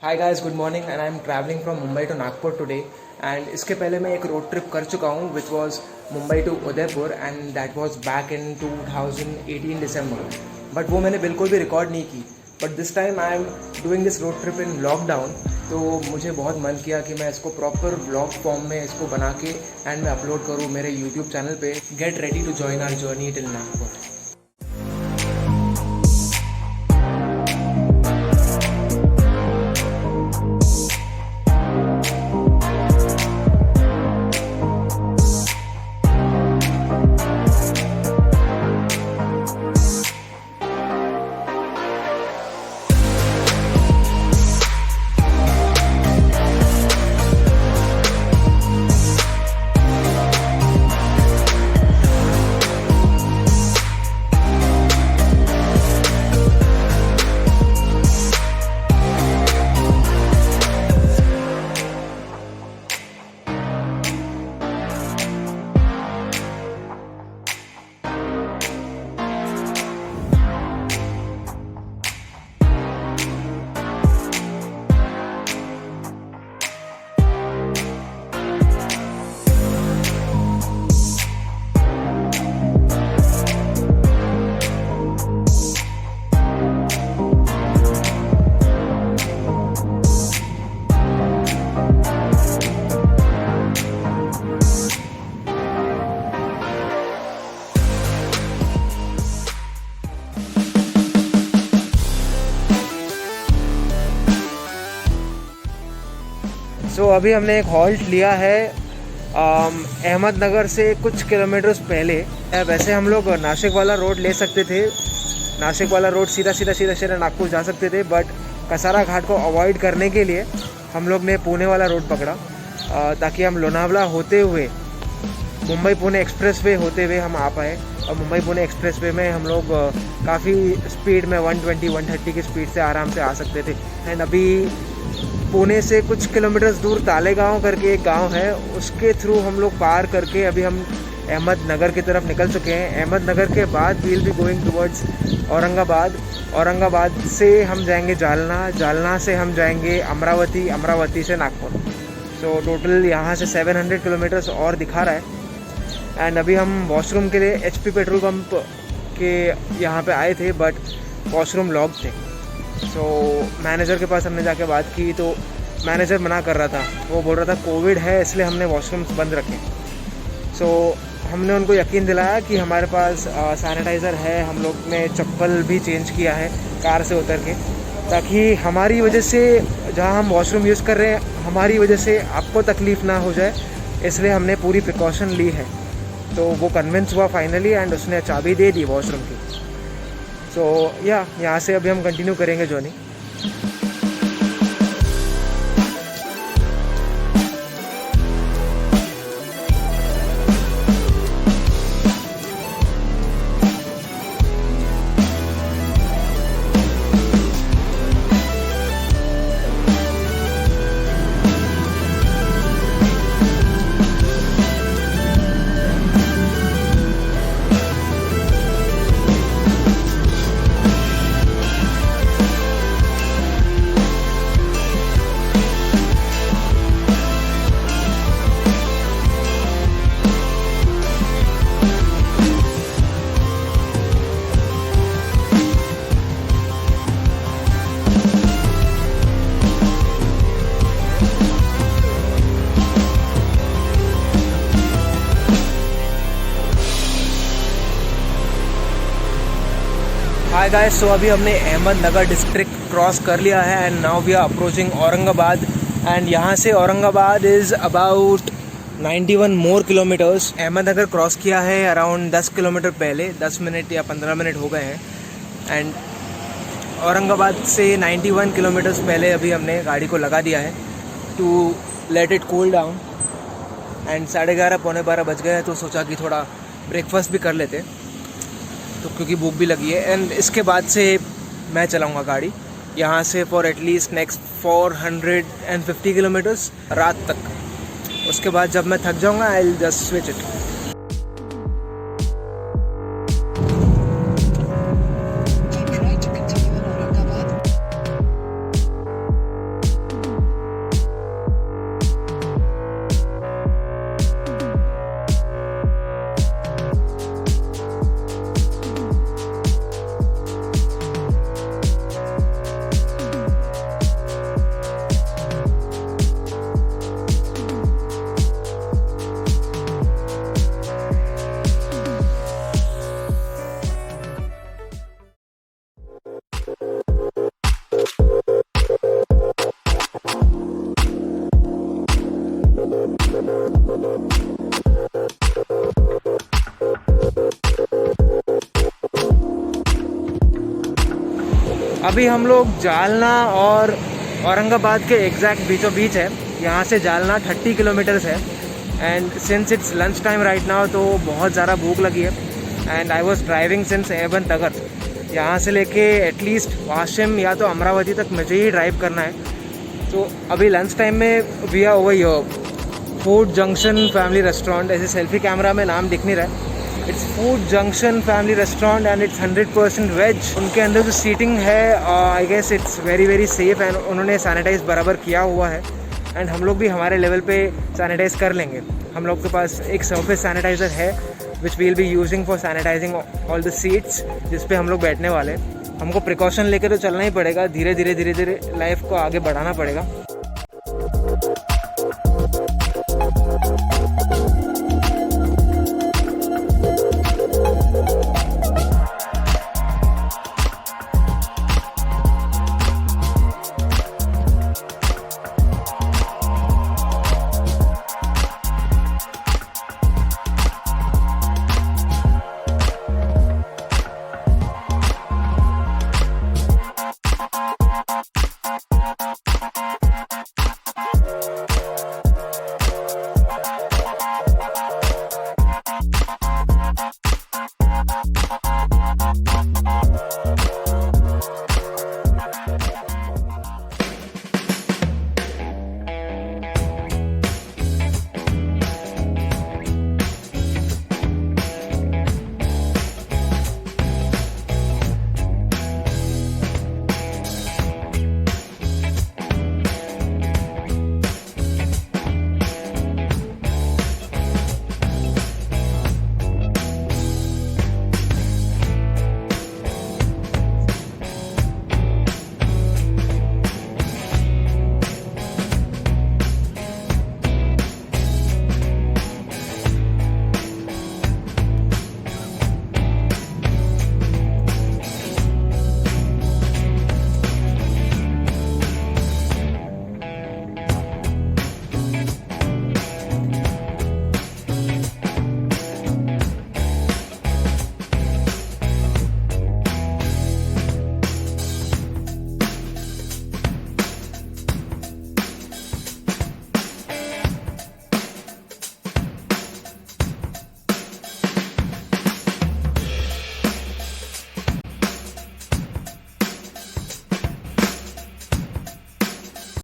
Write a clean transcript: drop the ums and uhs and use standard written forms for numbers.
Hi guys, good morning and I am travelling from Mumbai to Nagpur today. And इसके पहले मैं एक रोड ट्रिप कर चुका हूँ which was Mumbai to Udaipur and that was back in 2018 December. But वो मैंने बिल्कुल भी रिकॉर्ड नहीं की। But this time I am doing this road trip in lockdown. तो मुझे बहुत मन किया कि मैं इसको प्रॉपर ब्लॉग फॉर्म में इसको बना के एंड मैं अपलोड करूँ मेरे यूट्यूब चैनल पे। Get ready to join our journey till Nagpur. So अभी हमने एक हॉल्ट लिया है अहमदनगर से कुछ किलोमीटर्स पहले। वैसे हम लोग नासिक वाला रोड ले सकते थे, नासिक वाला रोड सीधा नागपुर जा सकते थे, बट कसारा घाट को अवॉइड करने के लिए हम लोग ने पुणे वाला रोड पकड़ा ताकि हम लोनावला होते हुए मुंबई पुणे एक्सप्रेसवे होते हुए हम आ पाए। और मुंबई पुणे एक्सप्रेसवे में हम लोग काफ़ी स्पीड में 120-130 की स्पीड से आराम से आ सकते थे। एंड अभी पुणे से कुछ किलोमीटर्स दूर तालेगांव करके एक गांव है, उसके थ्रू हम लोग पार करके अभी हम अहमदनगर की तरफ निकल चुके हैं। अहमदनगर के बाद we will be going towards Aurangabad. Aurangabad से हम जाएंगे जालना, जालना से हम जाएंगे अमरावती, अमरावती से नागपुर। सो टोटल यहाँ से 700 किलोमीटर्स और दिखा रहा है। एंड अभी हम वॉशरूम के लिए HP पेट्रोल पंप के यहाँ पे आए थे, बट वॉशरूम लॉक थे। सो मैनेजर के पास हमने जाके बात की तो मैनेजर मना कर रहा था, वो बोल रहा था कोविड है इसलिए हमने वॉशरूम्स बंद रखे। सो हमने उनको यकीन दिलाया कि हमारे पास सैनिटाइज़र है, हम लोग ने चप्पल भी चेंज किया है कार से उतर के, ताकि हमारी वजह से जहाँ हम वॉशरूम यूज़ कर रहे हैं हमारी वजह से आपको तकलीफ़ ना हो जाए, इसलिए हमने पूरी प्रिकॉशन ली है। तो वो कन्विंस हुआ फाइनली एंड उसने चाबी दे दी वॉशरूम की। सो यहाँ से अभी हम कंटिन्यू करेंगे जर्नी। हाय गाइस, सो अभी हमने अहमदनगर डिस्ट्रिक्ट क्रॉस कर लिया है and now we are approaching Aurangabad. And यहाँ से Aurangabad is about 91 more kilometres. Ahmednagar cross किया है अराउंड 10 किलोमीटर पहले, 10 मिनट या 15 मिनट हो गए हैं। एंड औरंगाबाद से 91 किलोमीटर्स पहले अभी हमने गाड़ी को लगा दिया है to let it cool down. And 11:30 पौने 12 बज गए हैं, तो सोचा कि थोड़ा ब्रेकफास्ट भी कर लेते, तो क्योंकि भूख भी लगी है। एंड इसके बाद से मैं चलाऊंगा गाड़ी यहाँ से फॉर एटलीस्ट नेक्स्ट 450 किलोमीटर्स रात तक। उसके बाद जब मैं थक जाऊंगा I will just switch it. अभी हम लोग जालना और औरंगाबाद के एग्जैक्ट बीचों बीच है। यहाँ से जालना 30 किलोमीटर्स है and since it's lunch time right now तो बहुत ज़्यादा भूख लगी है and I was driving since Ahmednagar. यहाँ से लेके एटलीस्ट वाशिम या तो अमरावती तक मुझे ही ड्राइव करना है। तो अभी लंच टाइम में we are over here food junction family restaurant. ऐसे सेल्फी कैमरा में नाम दिख नहीं रहा है। It's food junction family restaurant and it's 100% veg. उनके अंदर जो सीटिंग है I guess it's very safe and उन्होंने सैनिटाइज बराबर किया हुआ है एंड हम लोग भी हमारे लेवल पे सैनिटाइज कर लेंगे। हम लोग के पास एक सरफेस सैनिटाइज़र है which will be using for sanitising all the seats जिस पे हम लोग बैठने वाले। हमको प्रिकॉशन लेकर तो चलना ही पड़ेगा, धीरे धीरे लाइफ को आगे बढ़ाना पड़ेगा।